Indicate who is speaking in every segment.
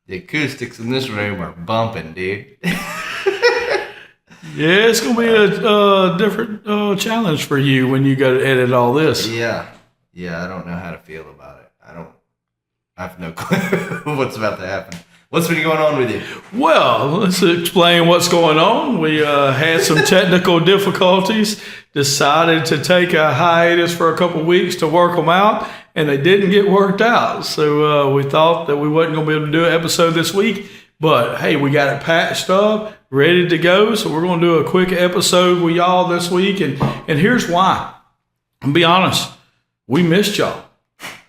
Speaker 1: The acoustics in this room are bumping, dude.
Speaker 2: Yeah, it's going to be a different challenge for you when you got to edit all this.
Speaker 1: Yeah, I don't know how to feel about it. I have no clue what's about to happen. What's been going on with you?
Speaker 2: Well, let's explain what's going on. We had some technical difficulties, decided to take a hiatus for a couple weeks to work them out, and they didn't get worked out. So we thought that we wasn't going to be able to do an episode this week, but hey, we got it patched up, ready to go. So we're going to do a quick episode with y'all this week, and here's why. I'll be honest, we missed y'all.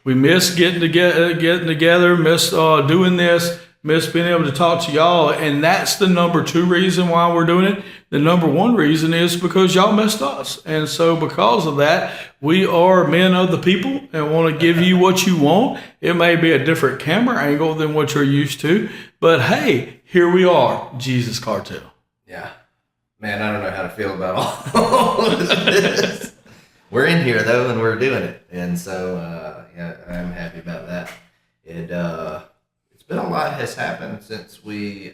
Speaker 2: We missed getting together, missed doing this. Miss being able to talk to y'all, and that's the number 2 reason why we're doing it. The number 1 reason is because y'all missed us, and so because of that, we are men of the people and want to give you what you want. It may be a different camera angle than what you're used to, but hey, here we are, Jesus Cartel.
Speaker 1: Yeah, man, I don't know how to feel about all of this. We're in here though, and we're doing it, and so yeah, I'm happy about that. A lot has happened since we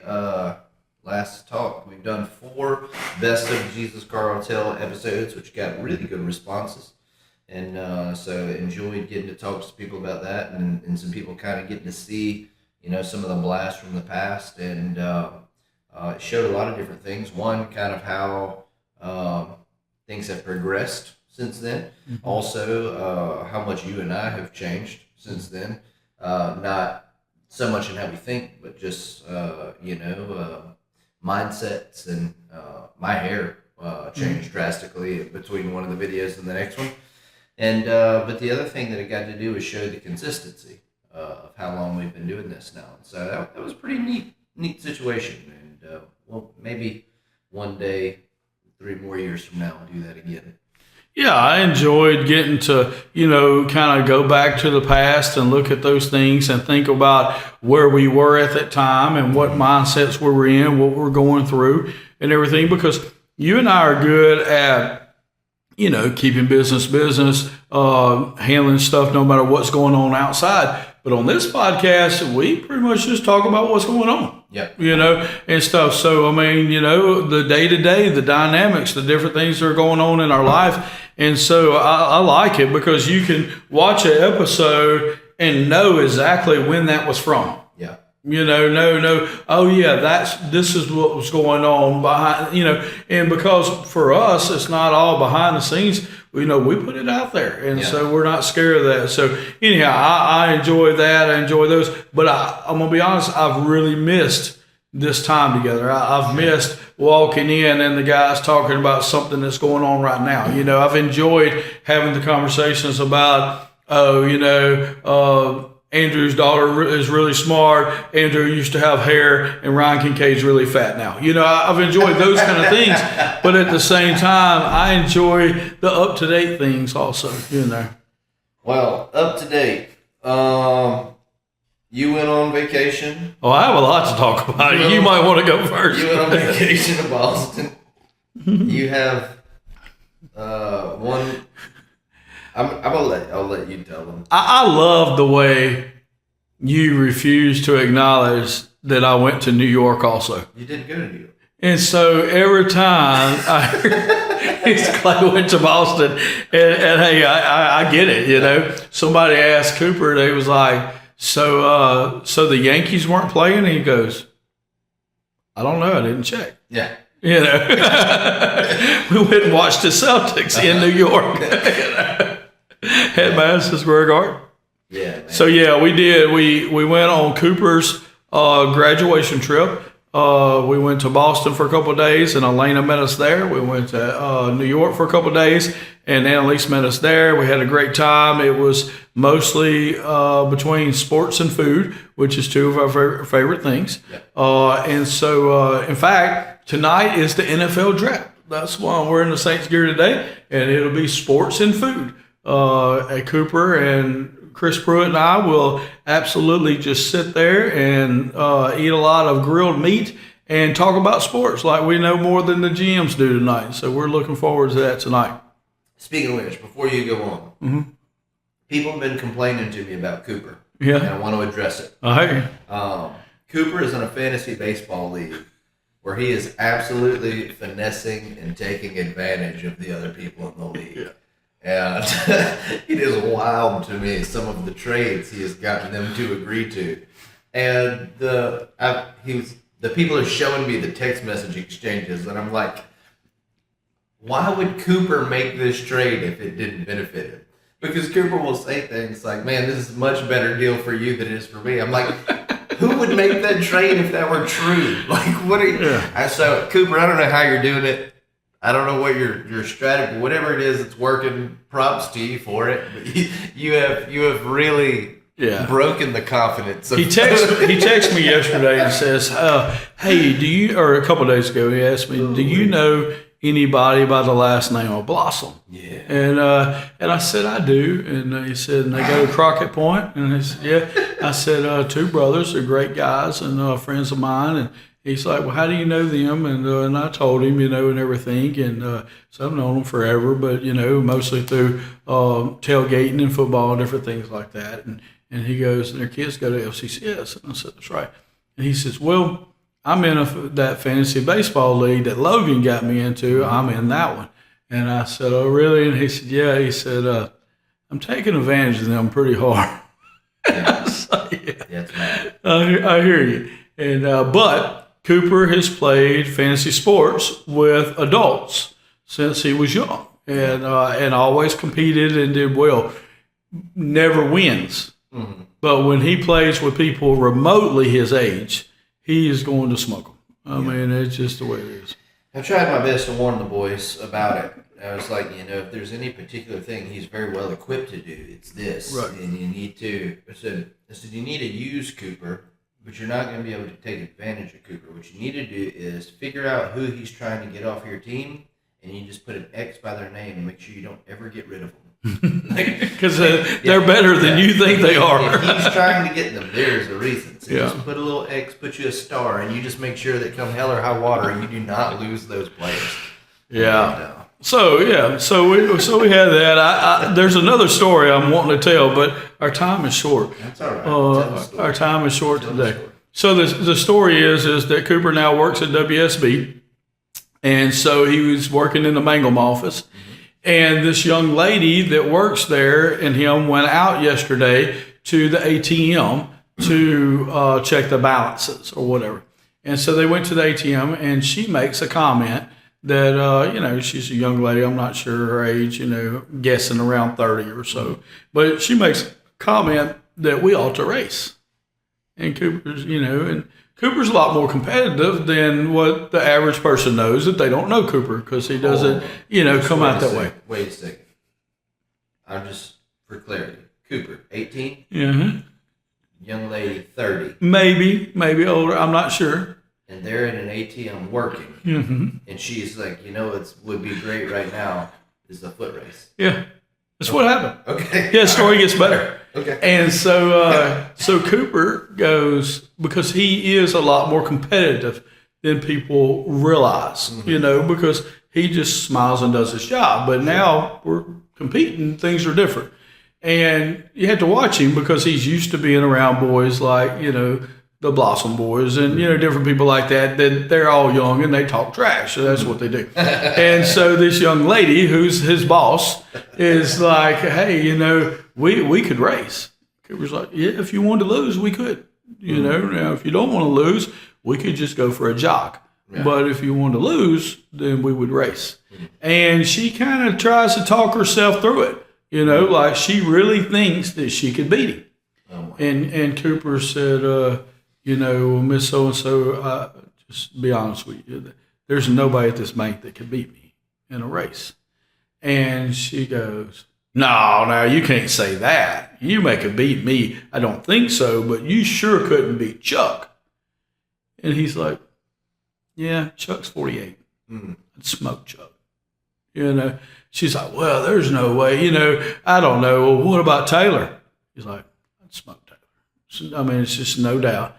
Speaker 1: last talked. We've done 4 Best of Jesus Cartel episodes, which got really good responses. And so enjoyed getting to talk to people about that, and some people kind of getting to see, some of the blasts from the past. And it showed a lot of different things. One, kind of how things have progressed since then. Mm-hmm. Also, how much you and I have changed since then. Not so much in how we think, but just, mindsets, and my hair changed drastically between one of the videos and the next one. And but the other thing that it got to do was show the consistency of how long we've been doing this now. So that was a pretty neat situation. And well, maybe one day, 3 more years from now, we'll do that again.
Speaker 2: Yeah, I enjoyed getting to, kind of go back to the past and look at those things and think about where we were at that time and what mindsets we were in, what we're going through and everything, because you and I are good at, keeping business, handling stuff no matter what's going on outside. But on this podcast, we pretty much just talk about what's going on.
Speaker 1: Yeah.
Speaker 2: And stuff. So, I mean, the day-to-day, the dynamics, the different things that are going on in our life. And so I like it because you can watch an episode and know exactly when that was from.
Speaker 1: Yeah.
Speaker 2: Oh yeah, this is what was going on behind, and because for us, it's not all behind the scenes. We put it out there, and so we're not scared of that. So anyhow, I enjoy that. I enjoy those, but I'm gonna be honest, I've really missed this time together. I've missed walking in and the guys talking about something that's going on right now. I've enjoyed having the conversations about, Andrew's daughter is really smart. Andrew used to have hair, and Ryan Kincaid's really fat now. I've enjoyed those kind of things, but at the same time, I enjoy the up-to-date things also.
Speaker 1: Well, up to date. You went on vacation.
Speaker 2: Oh, I have a lot to talk about. You might want to go first.
Speaker 1: You went on vacation to Boston. You have one. I'll let you tell them.
Speaker 2: I love the way you refuse to acknowledge that I went to New York also.
Speaker 1: You didn't go to New York.
Speaker 2: And so every time Clay went to Boston, and hey, I get it, Somebody asked Cooper, they was like, so the Yankees weren't playing? And he goes, I don't know, I didn't check.
Speaker 1: Yeah.
Speaker 2: We went and watched the Celtics in New York. At Madison Square Garden.
Speaker 1: Yeah. Man.
Speaker 2: So yeah, we did. We went on Cooper's graduation trip. We went to Boston for a couple of days, and Elena met us there. We went to New York for a couple of days, and Annalise met us there. We had a great time. It was mostly between sports and food, which is 2 of our favorite things. Yeah. And so, in fact, tonight is the NFL draft. That's why we're in the Saints gear today, and it'll be sports and food. Cooper and Chris Pruitt and I will absolutely just sit there and eat a lot of grilled meat and talk about sports like we know more than the GMs do tonight. So we're looking forward to that tonight.
Speaker 1: Speaking of which, before you go on, people have been complaining to me about Cooper.
Speaker 2: Yeah.
Speaker 1: And I want to address it.
Speaker 2: I hear you.
Speaker 1: Cooper is in a fantasy baseball league where he is absolutely finessing and taking advantage of the other people in the league.
Speaker 2: Yeah.
Speaker 1: And it is wild to me, some of the trades he has gotten them to agree to. And the people are showing me the text message exchanges, and I'm like, why would Cooper make this trade if it didn't benefit him? Because Cooper will say things like, man, this is a much better deal for you than it is for me. I'm like, who would make that trade if that were true? Like, what are you? Yeah. So, Cooper, I don't know how you're doing it. I don't know what your strategy, whatever it is that's working, props to you for it. But you have really broken the confidence.
Speaker 2: He texted me yesterday and says, hey, or a couple of days ago, he asked me, do you know anybody by the last name of Blossom?
Speaker 1: Yeah.
Speaker 2: And I said, I do. And he said, and they go to Crockett Point? And he said, yeah. I said, two brothers, they're great guys and friends of mine. And he's like, well, how do you know them? And I told him, and everything. And so I've known them forever, but, mostly through tailgating and football and different things like that. And he goes, and their kids go to FCCS. And I said, that's right. And he says, well, I'm in that fantasy baseball league that Logan got me into. I'm in that one. And I said, oh, really? And he said, yeah. He said, I'm taking advantage of them pretty hard.
Speaker 1: Yeah.
Speaker 2: So, yeah.
Speaker 1: That's mad.
Speaker 2: I hear you. And but Cooper has played fantasy sports with adults since he was young, and always competed and did well. Never wins, but when he plays with people remotely his age, he is going to smoke them. I mean, it's just the way it is.
Speaker 1: I've tried my best to warn the boys about it. I was like, if there's any particular thing he's very well equipped to do, it's this.
Speaker 2: Right.
Speaker 1: And you need to, I said, you need to use Cooper, but you're not going to be able to take advantage of Cooper. What you need to do is figure out who he's trying to get off your team, and you just put an X by their name and make sure you don't ever get rid of them.
Speaker 2: Because they're better than you think they are.
Speaker 1: If he's trying to get them, there's a reason. So just put a little X, put you a star, and you just make sure that come hell or high water, you do not lose those players.
Speaker 2: Yeah. So we had that. There's another story I'm wanting to tell, but our time is short.
Speaker 1: That's all right.
Speaker 2: Our time is short today. So the story is that Cooper now works at WSB, and so he was working in the Mangum office. And this young lady that works there and him went out yesterday to the ATM to check the balances or whatever. And so they went to the ATM, and she makes a comment that, she's a young lady. I'm not sure her age, guessing around 30 or so. But she makes a comment that we ought to race. And Cooper's a lot more competitive than what the average person knows if they don't know Cooper, because he doesn't, come out that way.
Speaker 1: Wait a second. I'm just, for clarity, Cooper, 18?
Speaker 2: Mm-hmm.
Speaker 1: Young lady, 30.
Speaker 2: Maybe older. I'm not sure.
Speaker 1: And they're in an ATM working.
Speaker 2: Mm-hmm.
Speaker 1: And she's like, it would be great right now is a foot race.
Speaker 2: Yeah. That's what happened.
Speaker 1: Okay.
Speaker 2: Yeah, the story gets better.
Speaker 1: Okay.
Speaker 2: And so Cooper goes, because he is a lot more competitive than people realize, because he just smiles and does his job. But now we're competing, things are different. And you have to watch him because he's used to being around boys like, the Blossom boys and, different people like that they're all young and they talk trash. So that's what they do. And so this young lady who's his boss is like, hey, we could race. Cooper's like, yeah, if you wanted to lose, we could. Now if you don't want to lose, we could just go for a jog. Yeah. But if you want to lose, then we would race. And she kind of tries to talk herself through it, like she really thinks that she could beat him. Oh, and Cooper said, Miss So-and-so, just be honest with you, there's nobody at this bank that could beat me in a race. And she goes, no, you can't say that. You may could beat me. I don't think so, but you sure couldn't beat Chuck. And he's like, yeah, Chuck's 48. I'd smoke Chuck. She's like, well, there's no way, I don't know. Well, what about Taylor? He's like, I'd smoke Taylor. I mean, it's just no doubt.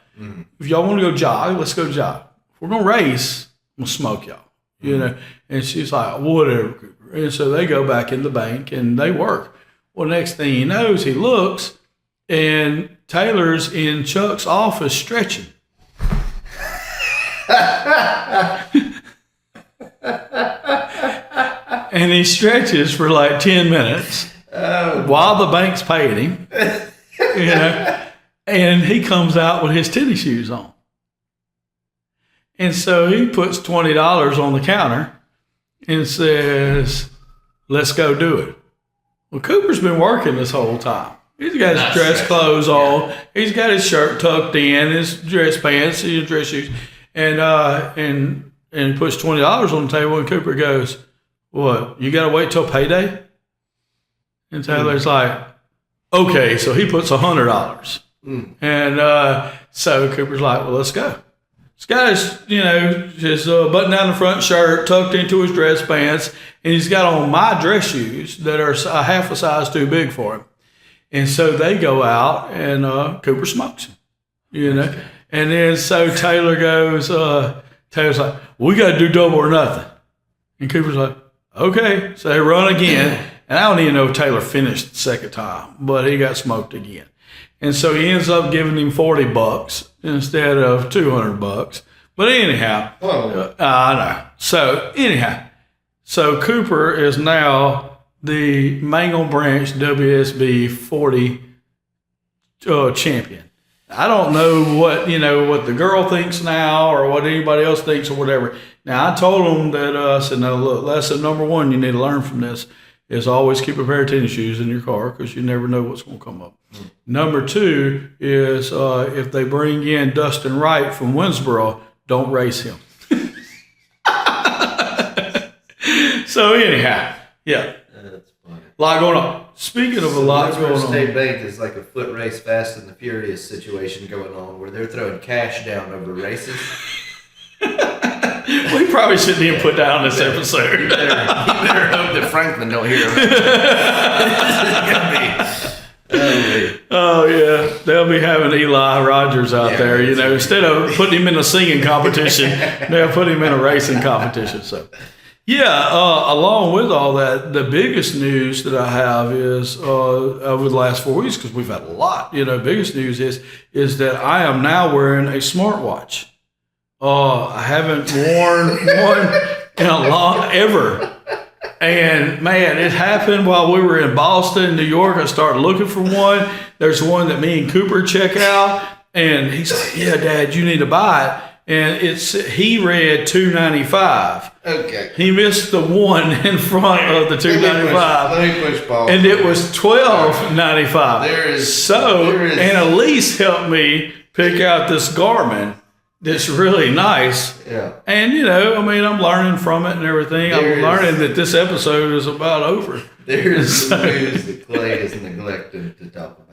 Speaker 2: If y'all want to go jog, let's go jog. If we're going to race, I'm going to smoke y'all, And she's like, whatever, Cooper. And so they go back in the bank and they work. Well, next thing he knows, he looks and Taylor's in Chuck's office stretching. And he stretches for like 10 minutes while the bank's paying him, and he comes out with his tennis shoes on. And so he puts $20 on the counter and says, let's go do it. Well, Cooper's been working this whole time. He's got his dress clothes on. He's got his shirt tucked in, his dress pants, his dress shoes, and puts $20 on the table. And Cooper goes, "What? You got to wait till payday?" And Taylor's like, "Okay." So he puts $100, and so Cooper's like, "Well, let's go." This guy's, his button down the front shirt tucked into his dress pants, and he's got on my dress shoes that are a half a size too big for him. And so they go out, and Cooper smokes him, And then so Taylor goes, Taylor's like, "We got to do double or nothing." And Cooper's like, "Okay." So they run again, and I don't even know if Taylor finished the second time, but he got smoked again. And so he ends up giving him $40 instead of $200. But anyhow, I know. So anyhow, so Cooper is now the Mangle Branch WSB 40 champion. I don't know what the girl thinks now or what anybody else thinks or whatever. Now I told him that I said, "No, look, lesson number one you need to learn from this is always keep a pair of tennis shoes in your car because you never know what's going to come up." Number two is if they bring in Dustin Wright from Winsboro, don't race him. So anyhow, yeah.
Speaker 1: That's funny.
Speaker 2: A lot going on. Speaking of a lot going on.
Speaker 1: State Bank is like a foot race Fast and the Furious situation going on where they're throwing cash down over races.
Speaker 2: We probably shouldn't even put that on this episode.
Speaker 1: You better hope that Franklin don't hear it.
Speaker 2: Oh yeah, they'll be having Eli Rogers out there. Instead of putting him in a singing competition, they'll put him in a racing competition. So, yeah. Along with all that, the biggest news that I have is over the last 4 weeks, because we've had a lot. Biggest news is that I am now wearing a smartwatch. I haven't worn one in a long ever. And man, it happened while we were in Boston, New York. I started looking for one. There's one that me and Cooper check out, and he's like, "Yeah, Dad, you need to buy it." And he read $295.
Speaker 1: Okay.
Speaker 2: He missed the one in front of the $295.
Speaker 1: Let me push pause.
Speaker 2: And it was $12.95. And Elise helped me pick out this Garmin that's really nice.
Speaker 1: Yeah. And,
Speaker 2: I'm learning from it and everything. I'm learning that this episode is about over.
Speaker 1: There's some news that Clay is neglecting to talk about.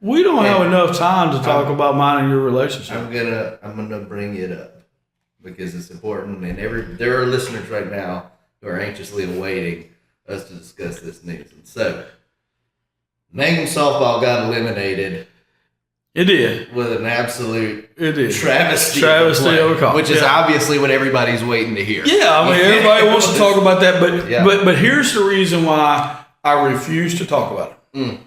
Speaker 2: We don't have enough time to talk about mine and your relationship.
Speaker 1: I'm gonna bring it up because it's important, and there are listeners right now who are anxiously awaiting us to discuss this news. And so, Mangum softball got eliminated.
Speaker 2: It did.
Speaker 1: With an absolute
Speaker 2: travesty
Speaker 1: of a
Speaker 2: call,
Speaker 1: which is obviously what everybody's waiting to hear.
Speaker 2: Yeah, everybody wants to talk about that, but here's the reason why I refuse to talk about it.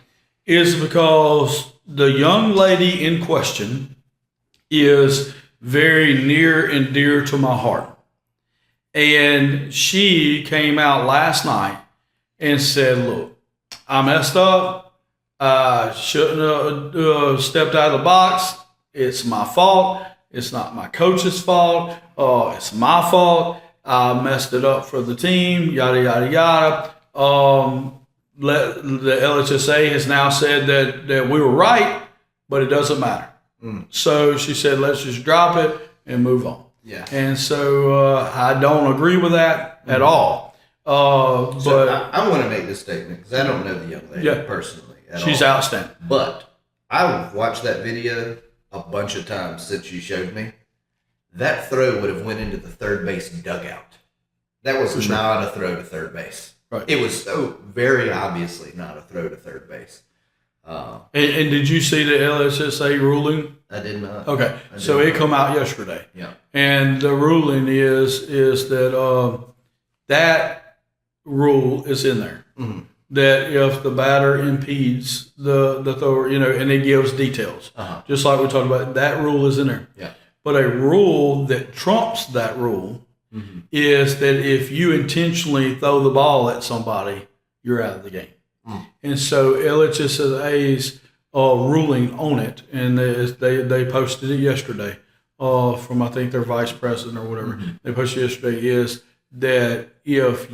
Speaker 2: Is because the young lady in question is very near and dear to my heart. And she came out last night and said, "Look, I messed up. I shouldn't have stepped out of the box. It's my fault. It's not my coach's fault. It's my fault. I messed it up for the team, yada, yada, yada." The LHSA has now said that we were right, but it doesn't matter. So she said, let's just drop it and move on.
Speaker 1: Yeah.
Speaker 2: And so I don't agree with that at all.
Speaker 1: But I want to make this statement because I don't know the young lady personally.
Speaker 2: She's outstanding.
Speaker 1: But I've watched that video a bunch of times since you showed me. That throw would have went into the third base dugout. That was not a throw to third base.
Speaker 2: Right.
Speaker 1: It was so very obviously not a throw to third base.
Speaker 2: And did you see the LSSA ruling?
Speaker 1: I did not.
Speaker 2: Okay, so it come out yesterday.
Speaker 1: Yeah.
Speaker 2: And the ruling is that that rule is in there. Mm-hmm. That if the batter impedes the thrower, and it gives details. Just like we talked about, that rule is in there.
Speaker 1: Yeah.
Speaker 2: But a rule that trumps that rule is that if you intentionally throw the ball at somebody, you're out of the game. And so LHSA's ruling on it, and they posted it yesterday from, I think, their vice president or whatever. They posted yesterday is that if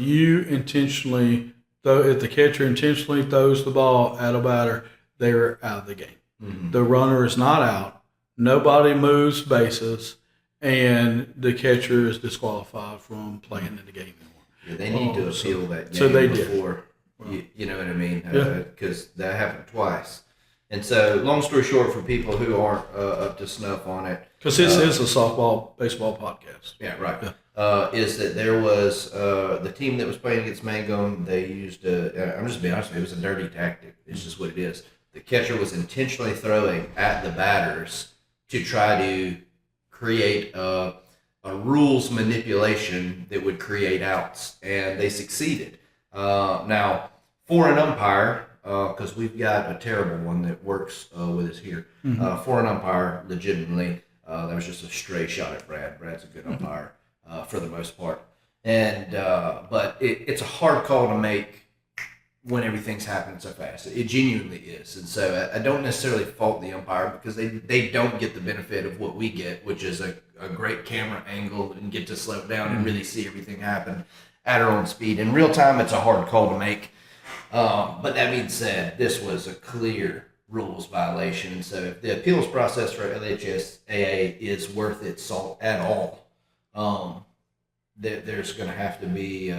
Speaker 2: the catcher intentionally throws the ball at a batter, they're out of the game. The runner is not out. Nobody moves bases, and the catcher is disqualified from playing in the game anymore.
Speaker 1: Yeah, they need to appeal that game
Speaker 2: so they
Speaker 1: before. You know what I mean? Because that happened twice. And so, long story short, for people who aren't up to snuff on it,
Speaker 2: because this is a softball, baseball podcast.
Speaker 1: Yeah, right. Is that there was the team that was playing against Mangum? They used I'm just being honest with you, it was a dirty tactic. It's just what it is. The catcher was intentionally throwing at the batters to try to create a rules manipulation that would create outs, and they succeeded. Now, for an umpire, because we've got a terrible one that works with us here, for an umpire, legitimately, that was just a stray shot at Brad. Brad's a good umpire for the most part, and but it's a hard call to make when everything's happening so fast. It genuinely is. And so I don't necessarily fault the umpire because they don't get the benefit of what we get, which is a great camera angle and get to slow down and really see everything happen at our own speed. In real time, it's a hard call to make. But that being said, this was a clear rules violation. And so if the appeals process for LHSAA is worth its salt at all, there's going to have to be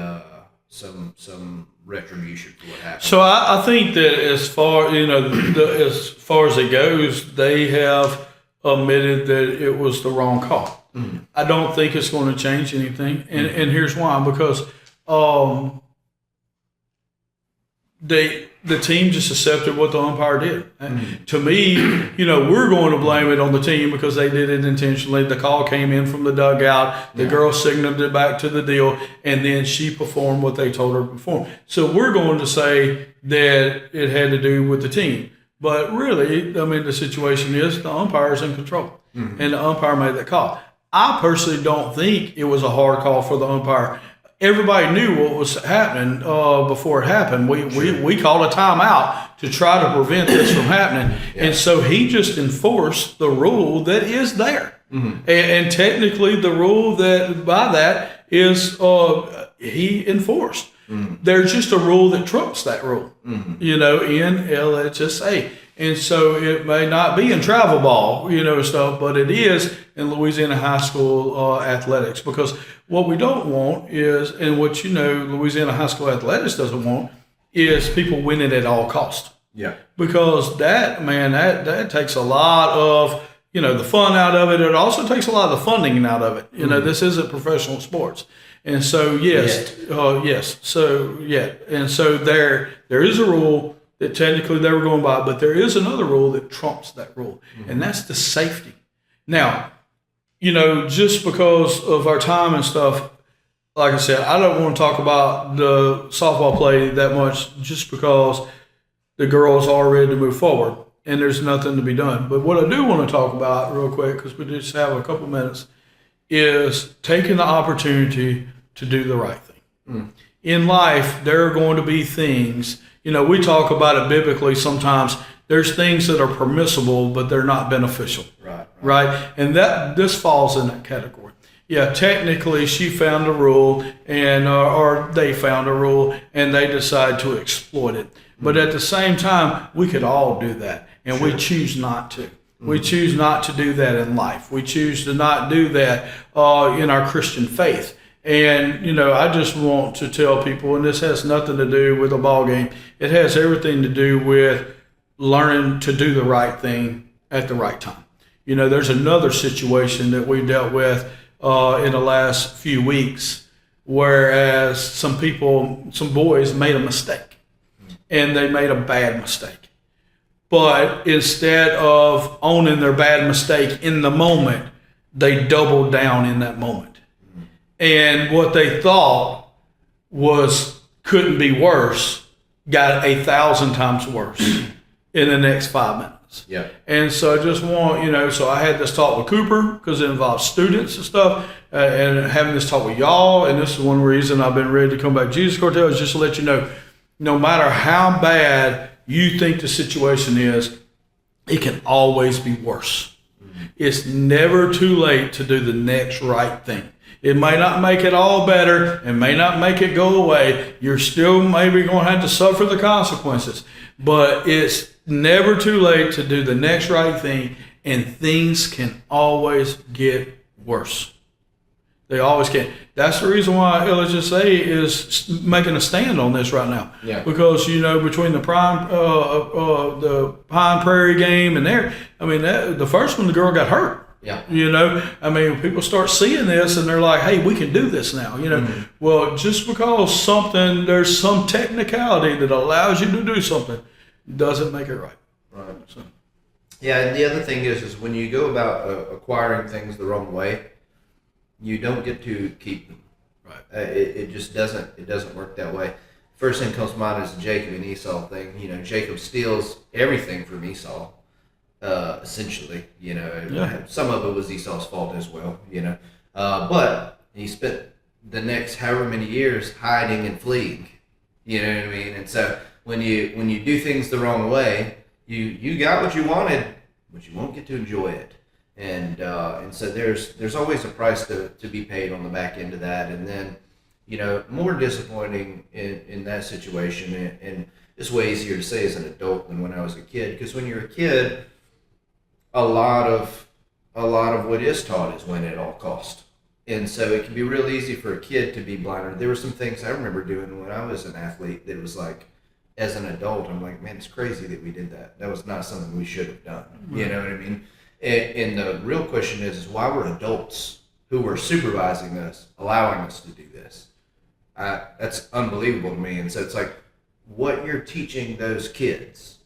Speaker 1: some retribution for what happened.
Speaker 2: So I think that as far as far as it goes, they have admitted that it was the wrong call. I don't think it's going to change anything, and here's why: because the team just accepted what the umpire did. To me, we're going to blame it on the team because they did it intentionally. The call came in from the dugout. The girl signaled it back to the deal, and then she performed what they told her to perform. So we're going to say that it had to do with the team. But really, I mean, the situation is the umpire is in control, and the umpire made that call. I personally don't think it was a hard call for the umpire. Everybody knew what was happening before it happened. We called a timeout to try to prevent this from happening. And so he just enforced the rule that is there. And technically the rule that is he enforced. There's just a rule that trumps that rule, in LHSA. And so it may not be in travel ball, stuff, but it is in Louisiana high school athletics. Because what we don't want is, and what Louisiana high school athletics doesn't want, is people winning at all cost.
Speaker 1: Yeah.
Speaker 2: Because that takes a lot of, the fun out of it. It also takes a lot of the funding out of it. This isn't professional sports. And so, yes. So, yeah. And so there is a rule that technically they were going by, but there is another rule that trumps that rule, and that's the safety. Now, just because of our time and stuff, like I said, I don't want to talk about the softball play that much just because the girls are ready to move forward and there's nothing to be done. But what I do want to talk about real quick, because we just have a couple minutes, is taking the opportunity to do the right thing. In life, there are going to be things, we talk about it biblically sometimes. There's things that are permissible, but they're not beneficial. Right? And this falls in that category. Yeah, technically she found a rule and or they found a rule and they decide to exploit it. But at the same time, we could all do that, and we choose not to. We choose not to do that in life. We choose to not do that in our Christian faith. And, I just want to tell people, and this has nothing to do with a ball game. It has everything to do with learning to do the right thing at the right time. There's another situation that we dealt with in the last few weeks, whereas some boys made a mistake, and they made a bad mistake. But instead of owning their bad mistake in the moment, they doubled down in that moment. And what they thought couldn't be worse got 1,000 times worse in the next 5 minutes. consequences.
Speaker 1: Yeah.
Speaker 2: And so I just want, so I had this talk with Cooper because it involves students and stuff, and having this talk with y'all. And this is one reason I've been ready to come back. Jesus Cartel is just to let you know, no matter how bad you think the situation is, it can always be worse. Mm-hmm. It's never too late to do the next right thing. It may not make it all better. It may not make it go away. You're still maybe going to have to suffer the consequences. But it's never too late to do the next right thing, and things can always get worse. They always can. That's the reason why LHSA is making a stand on this right now.
Speaker 1: Yeah.
Speaker 2: Because, between the Pine Prairie game and there, the first one, the girl got hurt.
Speaker 1: Yeah.
Speaker 2: People start seeing this and they're like, hey, we can do this now.
Speaker 1: Mm-hmm.
Speaker 2: Well, just because there's some technicality that allows you to do something doesn't make it right.
Speaker 1: Right.
Speaker 2: So.
Speaker 1: Yeah, and the other thing is when you go about acquiring things the wrong way, you don't get to keep them.
Speaker 2: Right.
Speaker 1: It just doesn't work that way. First thing comes to mind is the Jacob and Esau thing. Jacob steals everything from Esau. Essentially, some of it was Esau's fault as well, but he spent the next however many years hiding and fleeing, you know what I mean? And so when you do things the wrong way, you got what you wanted, but you won't get to enjoy it. And so there's always a price to be paid on the back end of that. And then, more disappointing in that situation, and it's way easier to say as an adult than when I was a kid, because when you're a kid, a lot of what is taught is win at all cost. And so it can be real easy for a kid to be blinded. There were some things I remember doing when I was an athlete that was like, as an adult, I'm like, man, it's crazy that we did that. That was not something we should have done. Right. You know what I mean? And the real question is why were adults who were supervising us allowing us to do this? That's unbelievable to me. And so it's like what you're teaching those kids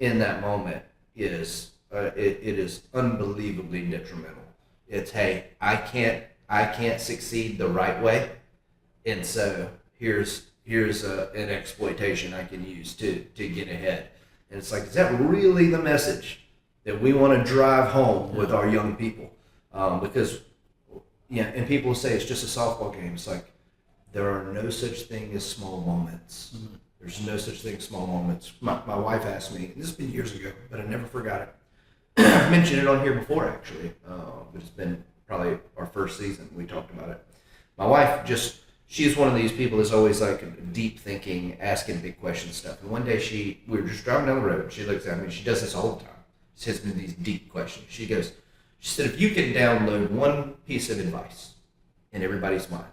Speaker 1: in that moment is it is unbelievably detrimental. It's, hey, I can't succeed the right way, and so here's an exploitation I can use to get ahead. And it's like, is that really the message that we want to drive home with our young people? Because and people say it's just a softball game. It's like there are no such thing as small moments. Mm-hmm. There's no such thing as small moments. My wife asked me, and this has been years ago, but I never forgot it. I've mentioned it on here before, actually, but it's been probably our first season we talked about it. My wife she's one of these people that's always like deep thinking, asking big question stuff. And one day we were just driving down the road, and she looks at me, and she does this all the time. She hits me these deep questions. She said, if you can download one piece of advice in everybody's mind,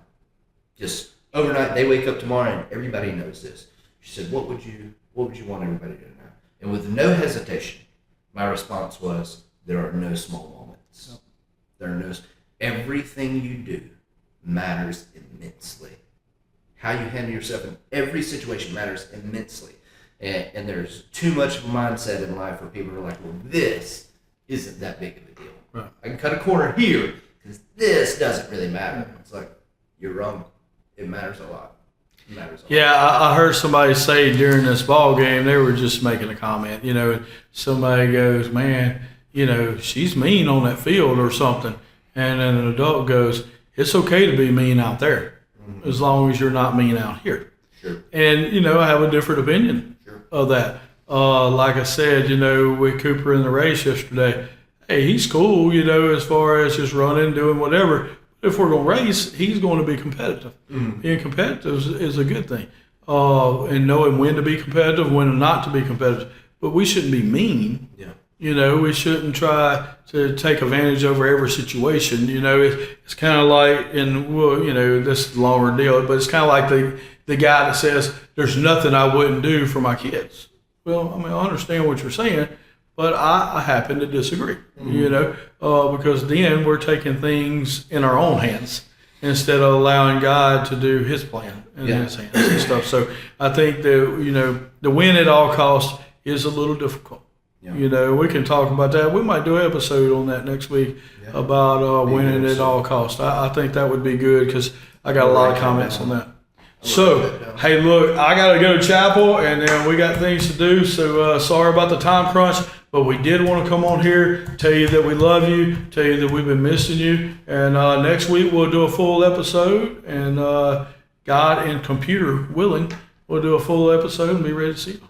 Speaker 1: just overnight, they wake up tomorrow and everybody knows this. She said, what would you want everybody to know? And with no hesitation, my response was, there are no small moments. Nope. There are everything you do matters immensely. How you handle yourself in every situation matters immensely. And there's too much of a mindset in life where people are like, well, this isn't that big of a deal. Right. I can cut a corner here because this doesn't really matter. Mm-hmm. It's like, you're wrong. It matters a lot.
Speaker 2: Yeah, I heard somebody say during this ball game, they were just making a comment, somebody goes, man, she's mean on that field or something. And then an adult goes, it's okay to be mean out there, mm-hmm. as long as you're not mean out here.
Speaker 1: Sure.
Speaker 2: And, I have a different opinion of that. Like I said, with Cooper in the race yesterday, hey, he's cool, as far as just running, doing whatever. If we're going to race, he's going to be competitive. Mm-hmm. Being competitive is a good thing. And knowing when to be competitive, when not to be competitive. But we shouldn't be mean. Yeah. We shouldn't try to take advantage over every situation. It's kind of like, this is a longer deal, but it's kind of like the guy that says, there's nothing I wouldn't do for my kids. Well, I understand what you're saying, but I happen to disagree, mm-hmm. Because then we're taking things in our own hands instead of allowing God to do his plan in his hands and stuff. So I think that, the win at all costs is a little difficult. Yeah. We can talk about that. We might do an episode on that next week about winning at all costs. I think that would be good because I got a lot of comments on that. So, hey, look, I got to go to chapel, and then we got things to do. So, sorry about the time crunch, but we did want to come on here, tell you that we love you, tell you that we've been missing you. And next week we'll do a full episode, and God and computer willing, we'll do a full episode and be ready to see you.